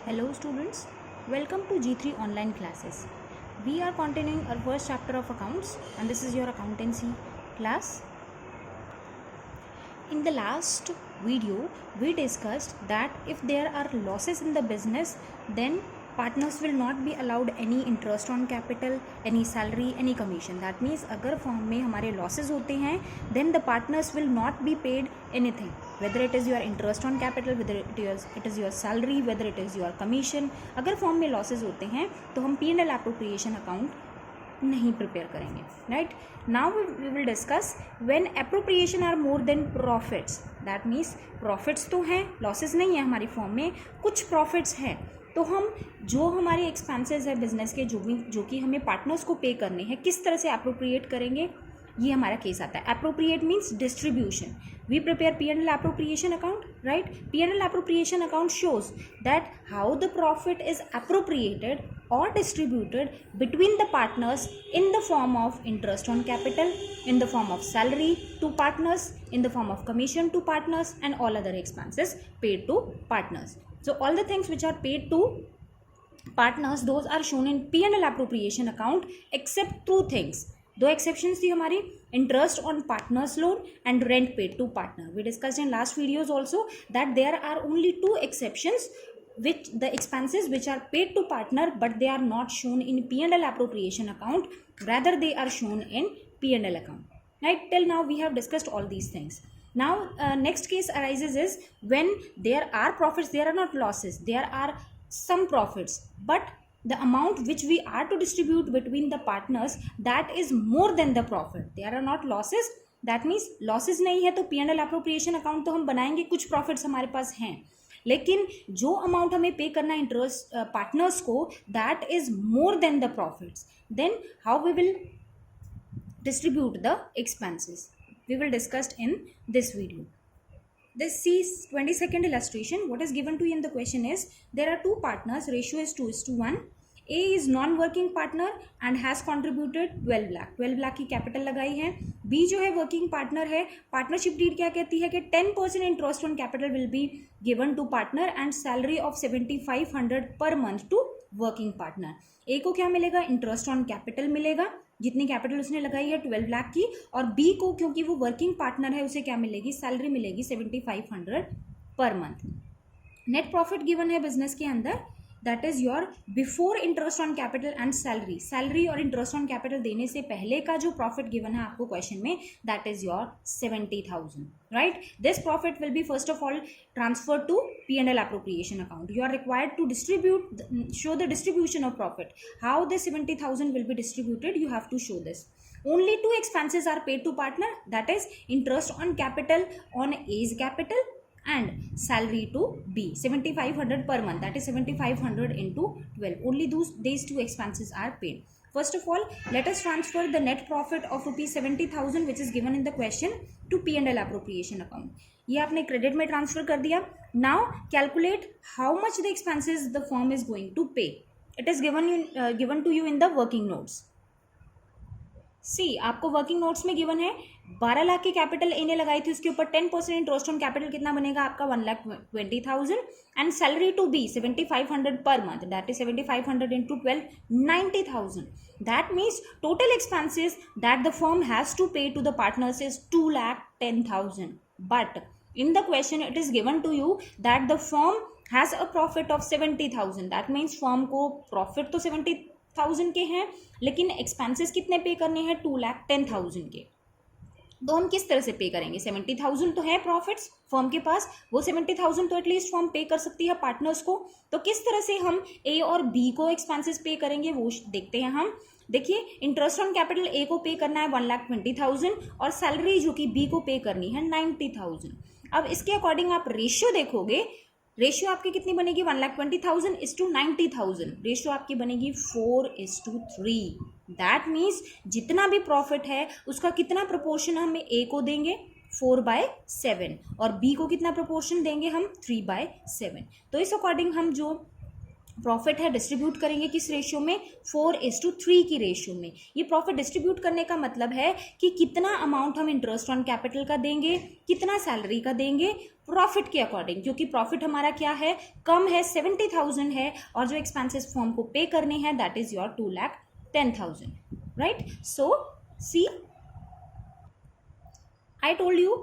Hello students, welcome to G3 online classes. We are continuing our first chapter of accounts and this is your accountancy class. In the last video, we discussed that if there are losses in the business, then partners will not be allowed any interest on capital, any salary, any commission. That means अगर form में हमारे losses होते हैं, then the partners will not be paid anything. Whether it is your interest on capital, whether it is your salary, whether it is your commission. अगर form में losses होते हैं तो हम P&L appropriation account नहीं prepare करेंगे. Right now we will discuss when appropriation are more than profits. That means profits तो हैं, लॉसेस नहीं है हमारी फॉर्म में, कुछ प्रॉफिट्स हैं, तो हम जो हमारे एक्सपेंसेस है बिजनेस के जो कि हमें पार्टनर्स को पे करने हैं, किस तरह से अप्रोप्रिएट करेंगे, ये हमारा केस आता है. Appropriate means distribution. We prepare P&L appropriation account, right? P&L appropriation account shows that how the profit is appropriated or distributed between the partners in the form of interest on capital, in the form of salary to partners, in the form of commission to partners, and all other expenses paid to partners. So all the things which are paid to partners, those are shown in P&L appropriation account except two things. दो exceptions थी हमारी, interest on partners loan and rent paid to partner. We discussed in last videos also that there are only two exceptions which the expenses which are paid to partner but they are not shown in P&L appropriation account, rather they are shown in P&L account. Right, till now we have discussed all these things. Now next case arises is when there are profits, there are not losses, there are some profits, but the amount which we are to distribute between the partners, that is more than the profit. There are not losses, that means losses नहीं है तो P&L appropriation account तो हम बनाएंगे, कुछ profits हमारे पास हैं, लेकिन जो अमाउंट हमें पे करना है इंटरेस्ट पार्टनर्स को, that is more than the profits, then how we will distribute the expenses, we will discussed in this video. This sees 22nd illustration. What is given to you in the question is there are two partners, ratio is 2:1. A is non-working partner and has contributed 12 lakh. 12 lakh की capital लगाई है. B जो है working partner है. Partnership deed क्या कहती है कि 10% interest on capital will be given to partner and salary of 7500 per month to working partner. A को क्या मिलेगा, इंटरेस्ट ऑन कैपिटल मिलेगा, जितनी कैपिटल उसने लगाई है 12 लाख की, और बी को क्योंकि वो वर्किंग पार्टनर है उसे क्या मिलेगी, सैलरी मिलेगी 7500 per month. Net profit given है बिजनेस के अंदर, that is your before interest on capital and salary. Salary और इंटरेस्ट ऑन कैपिटल देने से पहले का जो प्रॉफिट गिवन है आपको क्वेश्चन में, that is your 70,000. Right, this profit will be first of all transfer to P&L appropriation account. You are required to distribute, show the distribution of profit. How the 70,000 will be distributed, you have to show this. Only two expenses are paid to partner, that is interest on capital on A's capital and salary to B, 7500 per month, that is 7500 into 12. Only these two expenses are paid. First of all, let us transfer the net profit of rupees 70,000 which is given in the question to P&L appropriation account. ये आपने credit में transfer कर दिया. Now calculate how much the expenses the firm is going to pay. It is given to you in the working notes. See, आपको working notes में given है 12 लाख की capital A ने लगाई थी, उसके ऊपर 10% इंटरेस्ट ऑन कैपिटल कितना बनेगा आपका, 1,20,000 and salary to be 7500 per month, that is 7500 into 12, 90,000. That means total expenses that the firm has to pay to the partners is 2,10,000. But in the question it is given to you that the firm has a profit of 70,000. that means firm को profit तो 70,000 के हैं, लेकिन expenses कितने पे करने हैं, 2,10,000 के. तो हम किस तरह से पे करेंगे, 70,000 तो है प्रॉफिट्स फर्म के पास, वो 70,000 तो एटलीस्ट फर्म पे कर सकती है पार्टनर्स को. तो किस तरह से हम ए और बी को एक्सपेंसेस पे करेंगे वो देखते हैं हम. देखिए, इंटरेस्ट ऑन कैपिटल ए को पे करना है 1,20,000 और सैलरी जो कि बी को पे करनी है 90,000. अब इसके अकॉर्डिंग आप रेशियो देखोगे, रेशियो आपकी कितनी बनेगी, 1,20,000 इज टू 90,000. रेशियो आपकी बनेगी 4:3. दैट मीन्स जितना भी प्रॉफिट है उसका कितना प्रपोर्शन हमें ए को देंगे, 4/7, और बी को कितना प्रपोर्शन देंगे हम, 3/7. तो इस अकॉर्डिंग हम जो प्रॉफिट है डिस्ट्रीब्यूट करेंगे किस रेशियो में, 4:3 की रेशियो में। ये प्रॉफिट डिस्ट्रीब्यूट करने का मतलब है कि कितना अमाउंट हम इंटरेस्ट ऑन कैपिटल का देंगे, कितना सैलरी का देंगे, प्रॉफिट के अकॉर्डिंग, क्योंकि प्रॉफिट हमारा क्या है, कम है, 70,000 है, और जो एक्सपेंसेस फॉर्म को पे करने हैं that is your 2,10,000, right. So see, I told you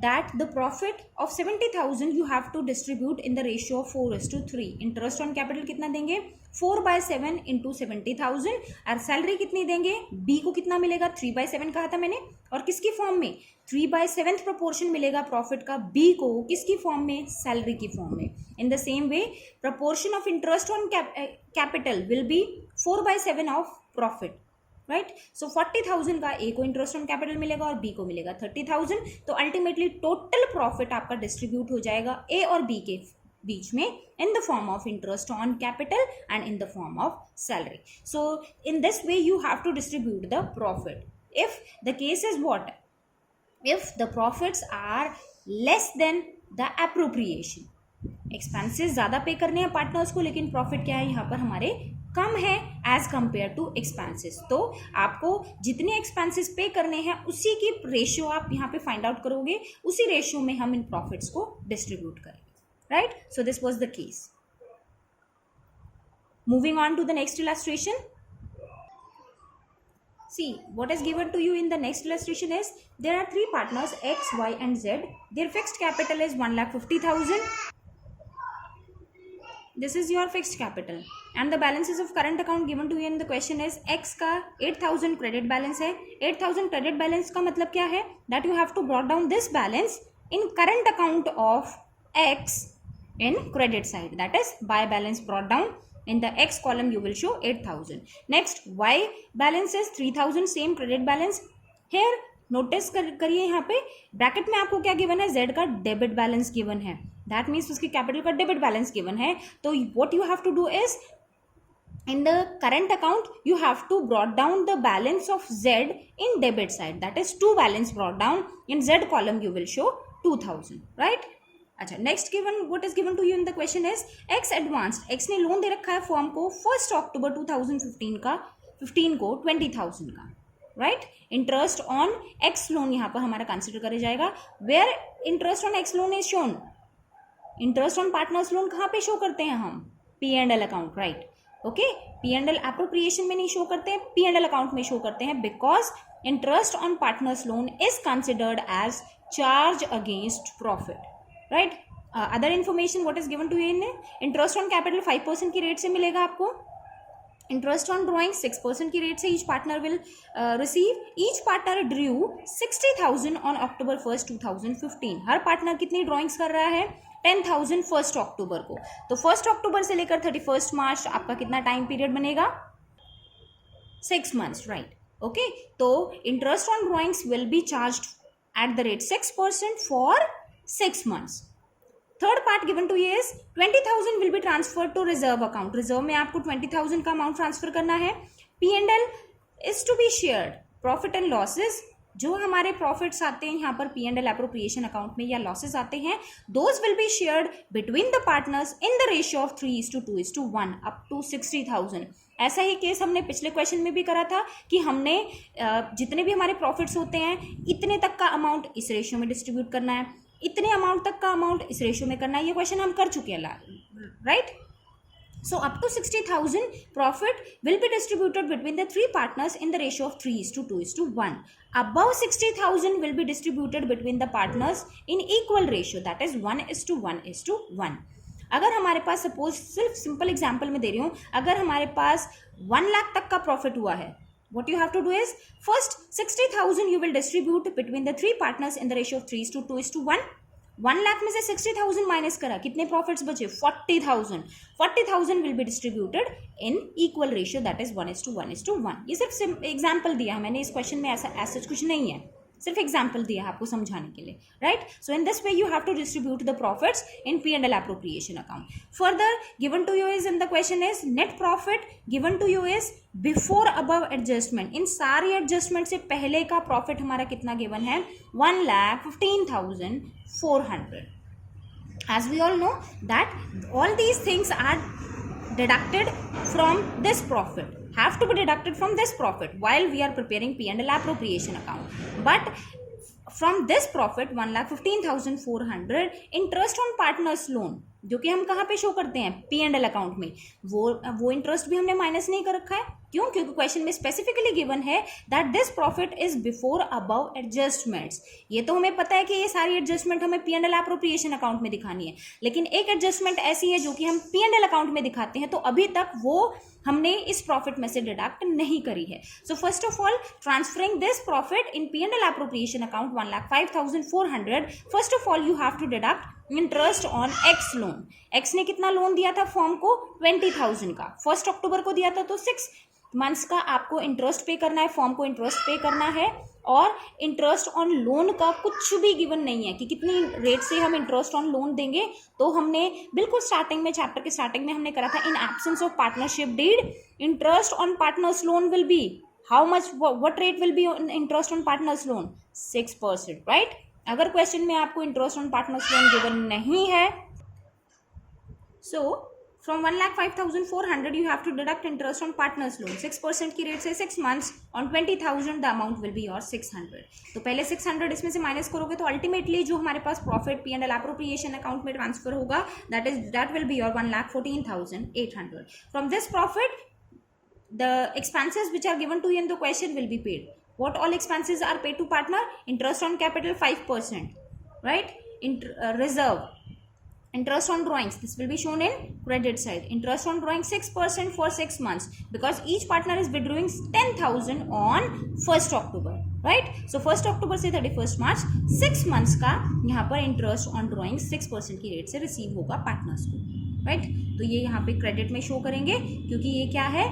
that the profit of 70,000 you have to distribute in the ratio of 4:3. Interest on capital कितना देंगे, 4/7 इंटू 70,000, और सैलरी कितनी देंगे, बी को कितना मिलेगा, 3/7 कहा था मैंने, और किसकी फॉर्म में, 3/7 प्रोपोर्शन मिलेगा प्रॉफिट का बी को, किसकी फॉर्म में, सैलरी की फॉर्म में। In the same way proportion of interest on capital will be 4/7 of profit, right. So 40,000 का ए को इंटरेस्ट ऑन कैपिटल मिलेगा और बी को मिलेगा 30,000। तो अल्टीमेटली टोटल प्रॉफिट आपका डिस्ट्रीब्यूट हो जाएगा ए और बी के बीच में in the form of interest on capital and in the form of salary. So in this way you have to distribute the profit. If the case is what, if the profits are less than the appropriation, expenses ज्यादा pay करने हैं partners को, लेकिन profit क्या है यहाँ पर हमारे कम है एज कंपेयर टू एक्सपेंसेस। तो आपको जितने एक्सपेंसेस पे करने हैं उसी की रेशियो आप यहाँ पे फाइंड आउट करोगे, उसी रेशियो में हम इन प्रॉफिट्स को डिस्ट्रीब्यूट करेंगे, right. So this was the case. Moving on to the next illustration. See, what is given to you in the next illustration is there are three partners X, Y and Z. Their fixed capital is 1,50,000. This is your fixed capital and the balances of current account given to you in the question is X का 8,000 credit balance है। 8,000 credit balance का मतलब क्या है, that you have to brought down this balance in current account of X in credit side, that is Y balance brought down. In the X column you will show 8,000. Next Y balance is 3,000, same credit balance. Here notice करिए यहाँ पे bracket में आपको क्या given है, Z का debit balance given है, that means उसकी कैपिटल का डेबिट बैलेंस गिवन है। तो what you have to do is in the current account you have to brought down the balance of Z in debit side, that is 2 balance brought down. In Z column you will show 2,000, right? अच्छा, next given what is given to you in the question is X advanced, X ने loan दे रखा है form को 1 अक्टूबर 2015 का 15 को 20,000 का, right. Interest on X loan यहाँ पर हमारा कंसिडर करा जाएगा, where interest on X loan is shown, interest on partners loan कहाँ पे शो करते हैं हम, P&L account, right, okay. P&L appropriation में नहीं शो करते हैं, P&L अकाउंट में शो करते हैं, because interest on partners loan is considered as charge against profit, right. Other information what is given to you in interest on capital 5% की rate से मिलेगा आपको, इंटरेस्ट ऑन ड्रॉइंग 6% की रेट से each partner will receive. Each partner Drew 60,000 on October 1, 2015। Her partner कितनी drawings कर रहा है, 10,000 1 अक्टूबर को। तो 1 अक्टूबर से लेकर 31 मार्च आपका कितना टाइम पीरियड बनेगा, 6 मंथ्स, राइट, ओके। तो interest on drawings will be charged at the rate 6% for 6 months. Third part given to you is 20,000 will be transferred to reserve account. Reserve में आपको 20,000 का अमाउंट ट्रांसफर करना है। P&L is to be shared. Profit and losses, जो हमारे profits आते हैं यहाँ पर P&L एप्रोप्रिएशन अकाउंट में या लॉसेस आते हैं, those will be shared between the partners in the ratio of 3:2:1 up to 60,000. ऐसा ही केस हमने पिछले क्वेश्चन में भी करा था कि हमने जितने भी हमारे प्रॉफिट्स होते हैं इतने तक का अमाउंट इस रेशियो में डिस्ट्रीब्यूट करना है, इतने अमाउंट तक का अमाउंट इस रेशियो में करना है, ये क्वेश्चन हम कर चुके हैं, right. So up to 60,000 profit will be distributed between the 3 partners in the ratio of 3:2:1. Above 60,000 will be distributed between the partners in equal ratio, that is 1:1:1. अगर हमारे पास सपोज सिर्फ सिंपल एग्जाम्पल में दे रही हूँ, अगर हमारे पास 1 लाख तक का प्रॉफिट हुआ है, what you have to do is first 60,000 you will distribute between the 3 partners in the ratio of 3:2:1. 1 lakh में से 60,000 माइनस करा, कितने प्रॉफिट्स बचे, 40,000. 40,000 will be distributed in equal ratio, that is 1:1:1. ये सिर्फ एग्जाम्पल दिया है मैंने, इस क्वेश्चन में ऐसा कुछ नहीं है, सिर्फ एग्जाम्पल दिया है आपको समझाने के लिए, right. So in this way you have to distribute the profits in P&L appropriation account. Further given to you is in the question is net profit given to you is before above adjustment. इन सारी adjustment से पहले का profit हमारा कितना given है, 1,15,400. As we all know that all these things are deducted from this profit, have to be deducted from this profit while we are preparing P&L appropriation account. But from this profit 1,15,400 interest on partners loan, जो कि हम कहाँ पे show करते हैं, P&L account में, वो interest भी हमने माइनस नहीं कर रखा है. क्यों? क्योंकि क्वेश्चन में स्पेसिफिकली गिवन है that this profit is before above adjustments. ये तो हमें पता है कि ये सारी एडजस्टमेंट हमें P&L एप्रोप्रिएशन अकाउंट में दिखानी है, लेकिन एक एडजस्टमेंट ऐसी है जो कि हम P&L अकाउंट में दिखाते हैं, तो अभी तक वो हमने इस प्रॉफिट में से डिडक्ट नहीं करी है. So first of all transferring this profit in P&L appropriation account 1,05,400, first of all you have to deduct interest on X loan. X ने कितना लोन दिया था फॉर्म को, 20,000 का. 1 अक्टूबर को दिया था, तो 6 मंथ्स का आपको इंटरेस्ट पे करना है, फॉर्म को इंटरेस्ट पे करना है. और इंटरेस्ट ऑन लोन का कुछ भी गिवन नहीं है कि कितनी रेट से हम इंटरेस्ट ऑन लोन देंगे. तो हमने बिल्कुल स्टार्टिंग में, चैप्टर के स्टार्टिंग में हमने करा था, in absence of partnership deed interest on partners loan will be how much, what rate will be interest on partners loan, 6%, right. अगर क्वेश्चन में आपको interest on partners loan given नहीं है, सो from 1,05,400 you have to deduct interest on partners loan. 6% की rate से 6 months on 20,000 the amount will be your 600. तो पहले 600 इसमें से माइनस करोगे तो अल्टीमेटली जो हमारे पास प्रॉफिट P&L एप्रोप्रिएशन अकाउंट में ट्रांसफर होगा that will be your 1,14,800. From this profit the expenses which are given to you in the question will be paid. What all expenses are paid to partner? Interest on capital 5%, right? Reserve. Interest on drawings, this will be shown in credit side. Interest on drawing 6% for 6 months because each partner is withdrawing 10,000 on 1st October, right? So 1st October से 31st March 6 months का यहाँ पर interest on drawing 6% की rate से receive होगा partners को, right. तो ये यहाँ पे क्रेडिट में शो करेंगे क्योंकि ये क्या है,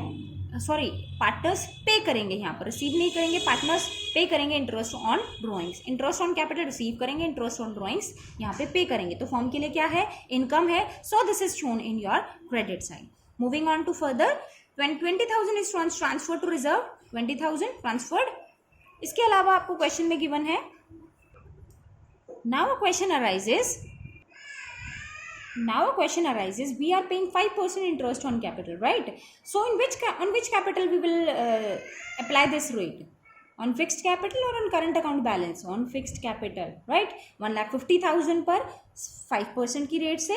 सॉरी, पार्टनर्स पे करेंगे, यहाँ पर रिसीव नहीं करेंगे, पार्टनर्स पे करेंगे interest on drawings. Interest on capital receive करेंगे, इंटरेस्ट ऑन ड्रॉइंग्स यहाँ पे करेंगे. तो फॉर्म के लिए क्या है, इनकम है. So this is shown in your credit side. Moving on to further, 20,000 is transfer to reserve, 20,000 transferred. इसके अलावा आपको क्वेश्चन में गिवन है, now a question arises, we are paying 5% interest on capital, right? So on which capital we will apply this rate? On fixed capital or on current account balance? On fixed capital, right? 1,50,000 पर 5% की rate से,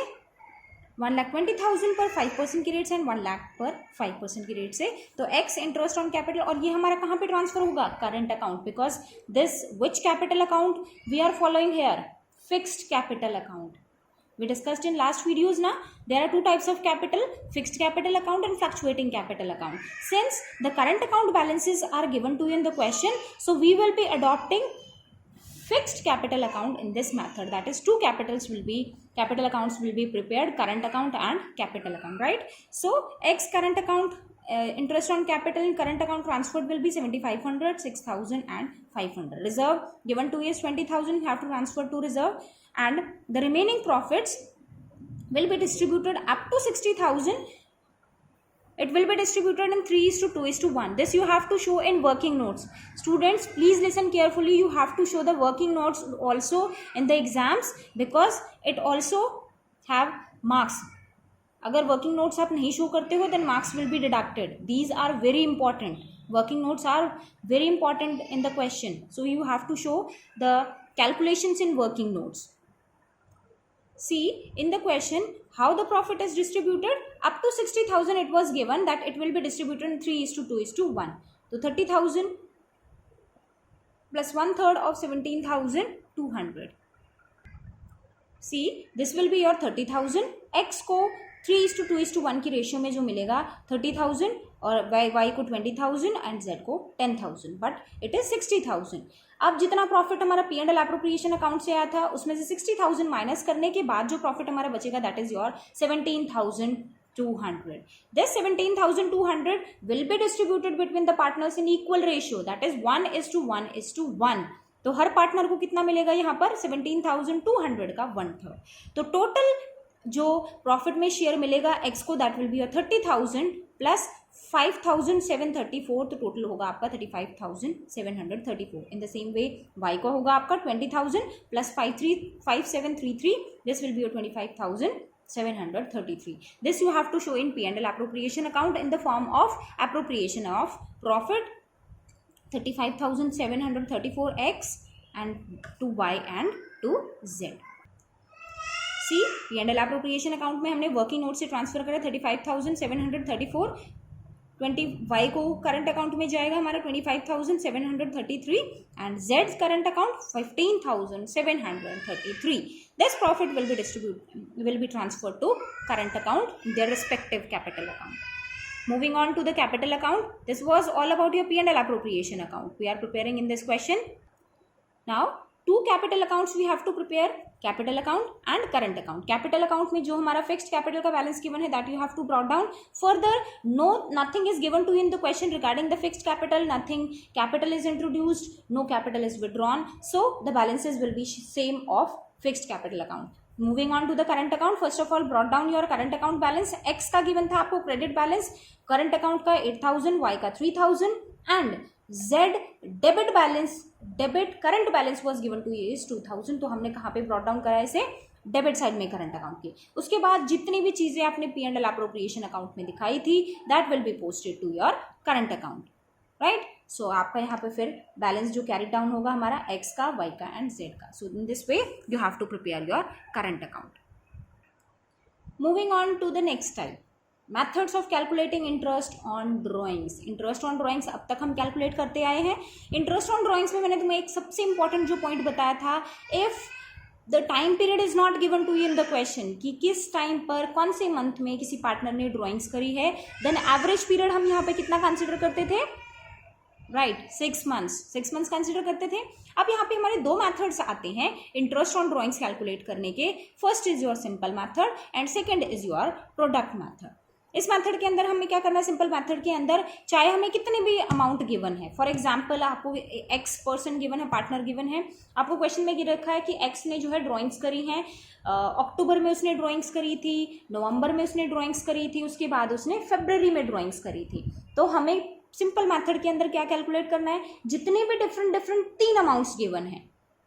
1,20,000 पर 5% की rate से, 1 लाख पर 5% की rate से. तो x इंटरेस्ट ऑन कैपिटल, और ये हमारा कहाँ पे ट्रांसफर होगा, current account, because this which capital account we are following here, fixed capital account. We discussed in last videos now, there are 2 types of capital, fixed capital account and fluctuating capital account. Since the current account balances are given to you in the question, so we will be adopting fixed capital account in this method. That is, 2 capital accounts will be prepared, current account and capital account, right? So X current account, interest on capital in current account transferred will be 7,500, 6,000 and 500. Reserve given to you is 20,000, you have to transfer to reserve. And the remaining profits will be distributed up to 60,000. It will be distributed in 3:2:1. This you have to show in working notes. Students, please listen carefully. You have to show the working notes also in the exams because it also have marks. अगर working notes आप नहीं show करते हो, then marks will be deducted. These are very important. Working notes are very important in the question. So you have to show the calculations in working notes. See in the question how the profit is distributed. Up to 60,000 it was given that it will be distributed in 3:2:1. So 30,000 plus 1/3 of 17,200. See, this will be your 30,000. X को 3:2:1 की ratio में जो मिलेगा 30,000 और y को 20,000 and z को 10,000, but it is 60,000. अब जितना प्रॉफिट हमारा P&L एप्रोप्रिएशन अकाउंट से आया था उसमें से 60,000 माइनस करने के बाद जो प्रॉफिट हमारा बचेगा that is your 17,200. This 17,200 will be distributed between the partners in equal ratio, that is 1:1:1. तो हर पार्टनर को कितना मिलेगा यहाँ पर 17,200 का 1/3. तो टोटल जो प्रॉफिट में शेयर मिलेगा एक्स को दैट विल बी 30,000 प्लस 5,734. तो टोटल होगा आपका 35,734. In the same way Y का होगा आपका 20,000 plus 5,733. This will be 25,000 733. This you have to show in P&L appropriation account in the form of appropriation of profit 35,734x and to Y and to Z. See P&L appropriation account में हमने working note से transfer करा 35,734, 20 को current account में जाएगा हमारा 25,733 and Z current account 15,733. This profit will be transferred to current account, their respective capital account. Moving on to the capital account, this was all about your P&L appropriation account we are preparing in this question. Now two capital accounts we have to prepare, capital account and current account. Capital account में जो हमारा fixed capital का balance given है that you have to brought down. Further, nothing is given to you in the question regarding the fixed capital. Nothing capital is introduced, no capital is withdrawn. So the balances will be same of fixed capital account. Moving on to the current account, first of all brought down your current account balance. X का given था आपको credit balance, current account का 8,000, Y का 3,000 and Z debit balance, debit current balance was given two is 2,000. तो हमने कहाँ पे brought down करा इसे, डेबिट साइड में करंट अकाउंट के. उसके बाद जितनी भी चीजें आपने P&L एप्रोप्रिएशन अकाउंट में दिखाई थी that will be posted to your current account, right. So आपका यहाँ पे फिर बैलेंस जो कैरी डाउन होगा हमारा एक्स का, वाई का एंड जेड का. So in this way you have to prepare your current account. Moving on to the next type, methods of calculating interest on drawings. Interest on drawings अब तक हम calculate करते आए हैं. Interest on drawings में मैंने तुम्हें एक सबसे इंपॉर्टेंट जो पॉइंट बताया था, if the time period is not given to you in the question कि किस टाइम पर कौन से मंथ में किसी पार्टनर ने ड्राइंग्स करी है, देन एवरेज पीरियड हम यहाँ पे कितना कंसिडर करते थे, राइट, 6 मंथ्स कंसिडर करते थे. अब यहाँ पे हमारे दो मेथड्स आते हैं इंटरेस्ट ऑन ड्राइंग्स कैलकुलेट करने के. First is your simple method and second is your product method. इस मेथड के अंदर हमें क्या करना है, सिंपल मेथड के अंदर चाहे हमें कितने भी अमाउंट गिवन है, फॉर एग्जांपल आपको एक्स पर्सन गिवन है, पार्टनर गिवन है, आपको क्वेश्चन में ये रखा है कि एक्स ने जो है ड्राइंग्स करी हैं, अक्टूबर में उसने ड्राइंग्स करी थी, नवंबर में उसने ड्राइंग्स करी थी, उसके बाद उसने फरवरी में ड्राइंग्स करी थी. तो हमें सिंपल मेथड के अंदर क्या कैलकुलेट करना है, जितने भी डिफरेंट 3 अमाउंट्स गिवन है,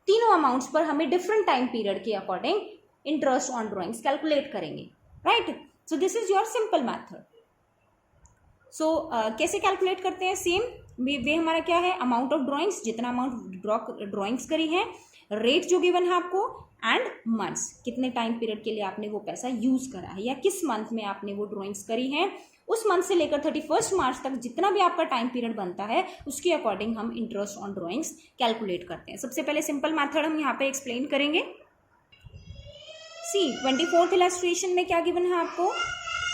तीनों अमाउंट्स पर हमें डिफरेंट टाइम पीरियड के according interest on drawings calculate करेंगे, right. So this is your simple method. सो कैसे कैलकुलेट करते हैं, सेम वे हमारा क्या है, अमाउंट ऑफ ड्राइंग्स, जितना अमाउंट ड्राइंग्स करी है, रेट जो गिवन है आपको एंड मंथ्स, कितने टाइम पीरियड के लिए आपने वो पैसा यूज करा है या किस मंथ में आपने वो ड्राइंग्स करी है, उस मंथ से लेकर 31 मार्च तक जितना भी आपका टाइम पीरियड बनता है उसके अकॉर्डिंग हम इंटरेस्ट ऑन ड्राइंग्स कैलकुलेट करते हैं. सबसे पहले सिंपल मैथड हम यहाँ पे एक्सप्लेन करेंगे. सी 24th इलस्ट्रेशन में क्या गिवन है आपको,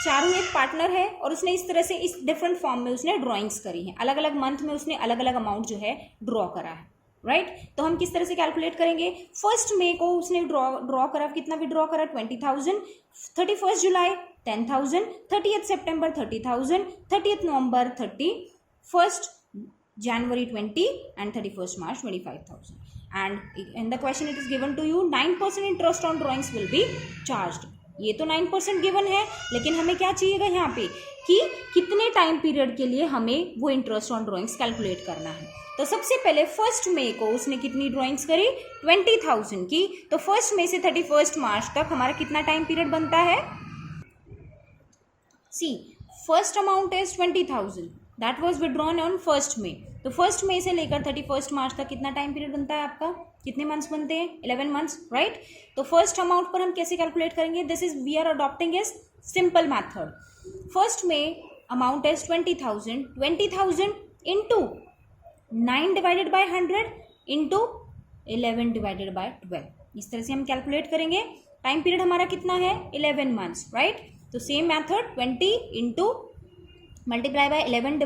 चारों एक पार्टनर है और उसने इस तरह से इस डिफरेंट फॉर्म में उसने ड्राइंग्स करी हैं, अलग अलग मंथ में उसने अलग अलग अमाउंट जो है ड्रॉ करा है, राइट. तो हम किस तरह से कैलकुलेट करेंगे, 1 मई को उसने ड्रॉ करा, कितना भी ड्रॉ करा 20,000, 31 जुलाई 10,000, 30th September 30,000, 30th November 30, 1st January 20 and 31st March 25,000. And in the question it is given to you 9% interest on drawings will be charged. ये तो 9% गिवन है, लेकिन हमें क्या चाहिएगा यहाँ पे कि कितने टाइम पीरियड के लिए हमें वो इंटरेस्ट ऑन ड्राइंग्स कैलकुलेट करना है. तो सबसे पहले 1 मई को उसने कितनी ड्राइंग्स करी, 20,000 की. तो 1 मई से 31 मार्च तक हमारा कितना टाइम पीरियड बनता है, see first amount is 20,000 that was withdrawn on 1 May. तो 1 मई से लेकर 31 मार्च तक कितना टाइम पीरियड बनता है आपका, कितने मंथ्स बनते हैं, 11 मंथ्स, राइट. तो फर्स्ट अमाउंट पर हम कैसे कैलकुलेट करेंगे, this is we are adopting is simple method. 1 मई amount is 20,000, 20,000 into 9 divided by 100 into 11 divided by 12. इस तरह से हम कैलकुलेट करेंगे. टाइम पीरियड हमारा कितना है, 11 मंथ्स, राइट. तो same method 20 into multiply by 11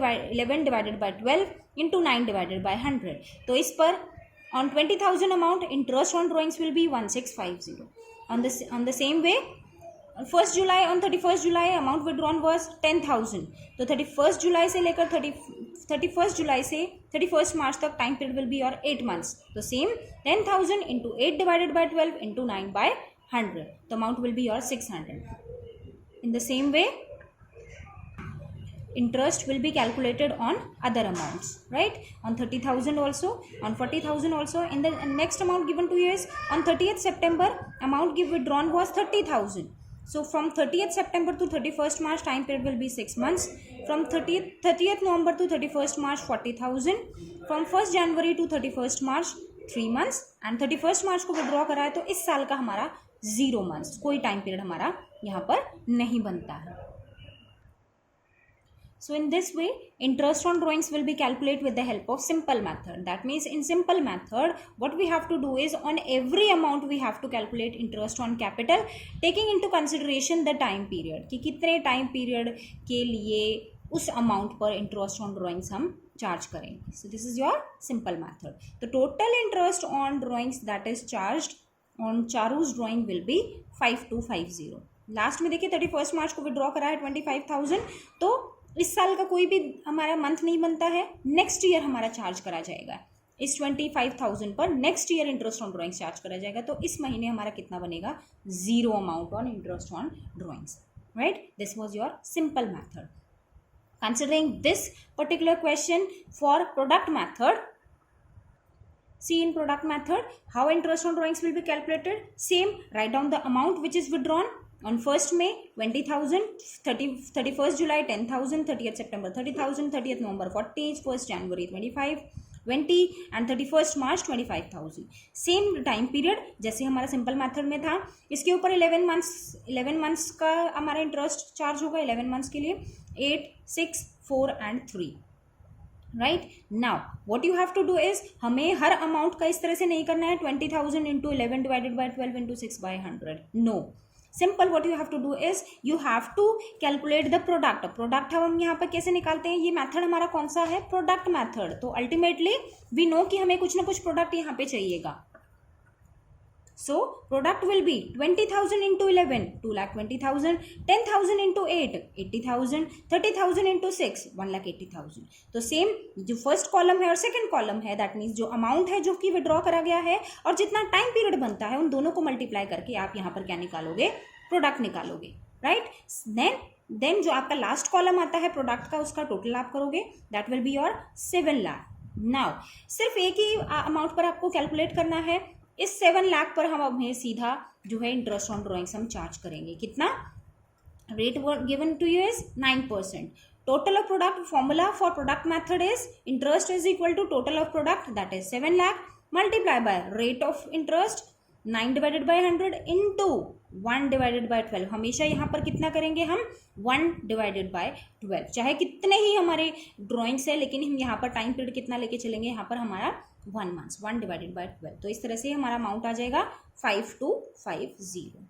divided by 12 into 9 divided by 100. तो इस पर on 20,000 amount interest on drawings will be 1650. On the same way 1st July on 31st July amount withdrawn was 10,000. तो 31st July से लेकर 31st July से 31st March तक time period will be your 8 months. तो same 10,000 into 8 divided by 12 into 9 by 100. The amount will be your 600. In the same way interest will be calculated on other amounts, right, on 30,000 also, on 40,000 also. In the next amount given to you is on 30th September amount withdrawn was 30,000. So from 30th September to 31st March time period will be 6 months. From 30th November to 31st March 40,000. From 1st January to 31st March 3 months. And 31st March को withdraw करा है तो इस साल का हमारा 0 months, कोई time period हमारा यहाँ पर नहीं बनता है. So in this way, interest on drawings will be calculated with the help of simple method. That means in simple method, what we have to do is on every amount we have to calculate interest on capital, taking into consideration the time period. कि कितने time period के लिए उस amount पर interest on drawings हम charge करेंगे. So this is your simple method. The total interest on drawings that is charged on Charu's drawing will be 5250. Last में देखिए 31st मार्च को विड्रॉ करा है 25,000, तो इस साल का कोई भी हमारा मंथ नहीं बनता है, नेक्स्ट ईयर हमारा चार्ज करा जाएगा. इस 25,000 पर next year interest on drawings charge करा जाएगा. तो इस महीने हमारा कितना बनेगा? 0 amount on interest on drawings. Right, this was your simple method. Considering this particular question for product method, see in product method how interest on drawings will be calculated. Same, write down the amount which is withdrawn. On 1st May 20,000, 31st July 10,000, 30th September 30,000, 30th November 40, 1st January 25, 20 and 31st March 25,000. Same time period जैसे हमारा simple method में था. इसके ऊपर 11 months का हमारा interest charge होगा. 11 months के लिए 8, 6, 4 and 3. Right, now what you have to do is, हमें हर अमाउंट का इस तरह से नहीं करना है 20,000 into 11 divided by 12 into 6 by 100. No, simple what you have to do is you have to calculate the product. Product हम यहाँ पर कैसे निकालते हैं? ये मेथड हमारा कौन सा है? Product method. तो अल्टीमेटली वी नो कि हमें कुछ ना कुछ प्रोडक्ट यहाँ पे चाहिएगा. So product will be 20,000 into 11, 2,20,000, 10,000 into 8, 80,000, 30,000 into 6, 1,80,000. तो सेम जो फर्स्ट कॉलम है और सेकंड कॉलम है, दैट मीन्स जो अमाउंट है जो कि विड्रॉ करा गया है और जितना टाइम पीरियड बनता है उन दोनों को मल्टीप्लाई करके आप यहाँ पर क्या निकालोगे? प्रोडक्ट निकालोगे. राइट, देन जो आपका लास्ट कॉलम आता है प्रोडक्ट का, उसका टोटल आप करोगे. That will be your 7 lakh. Now सिर्फ एक ही अमाउंट पर आपको कैलकुलेट करना है. इस 7 लाख पर हम हमें सीधा जो है इंटरेस्ट ऑन ड्राइंग्स हम चार्ज करेंगे. कितना? Rate given to you is 9%. Total of product formula for product method is interest is equal to total of product that is 7 lakh multiply by rate of interest 9 divided by 100 into 1 divided by 12. हमेशा यहाँ पर कितना करेंगे हम? 1 divided by 12. चाहे कितने ही हमारे drawings है, लेकिन हम यहाँ पर टाइम पीरियड कितना लेके चलेंगे? यहाँ पर हमारा 1 मंथ, 1 डिवाइडेड बाई 12. तो इस तरह से हमारा अमाउंट आ जाएगा 5250.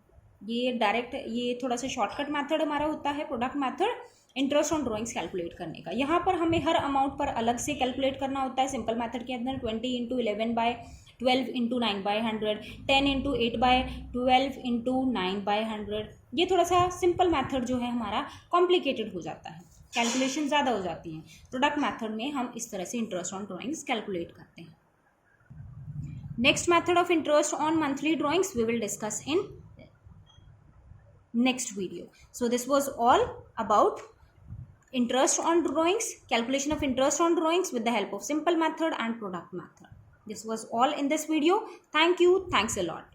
ये डायरेक्ट, ये थोड़ा सा शॉर्टकट मेथड हमारा होता है product method interest on drawings calculate करने का. यहाँ पर हमें हर अमाउंट पर अलग से कैलकुलेट करना होता है. सिंपल मेथड के अंदर 20 into 11 by 12 into 9 by 100, 10 into 8 by 12 into 9 by 100. ये थोड़ा सा सिंपल मेथड जो है हमारा कॉम्प्लिकेटेड हो जाता है, कैलकुलेशन ज़्यादा हो जाती हैं. प्रोडक्ट मेथड में हम इस तरह से इंटरेस्ट ऑन ड्राइंग्स कैलकुलेट करते हैं. Next method of interest on monthly drawings we will discuss in next video. So this was all about interest on drawings, calculation of interest on drawings with the help of simple method and product method. This was all in this video. Thank you. Thanks a lot.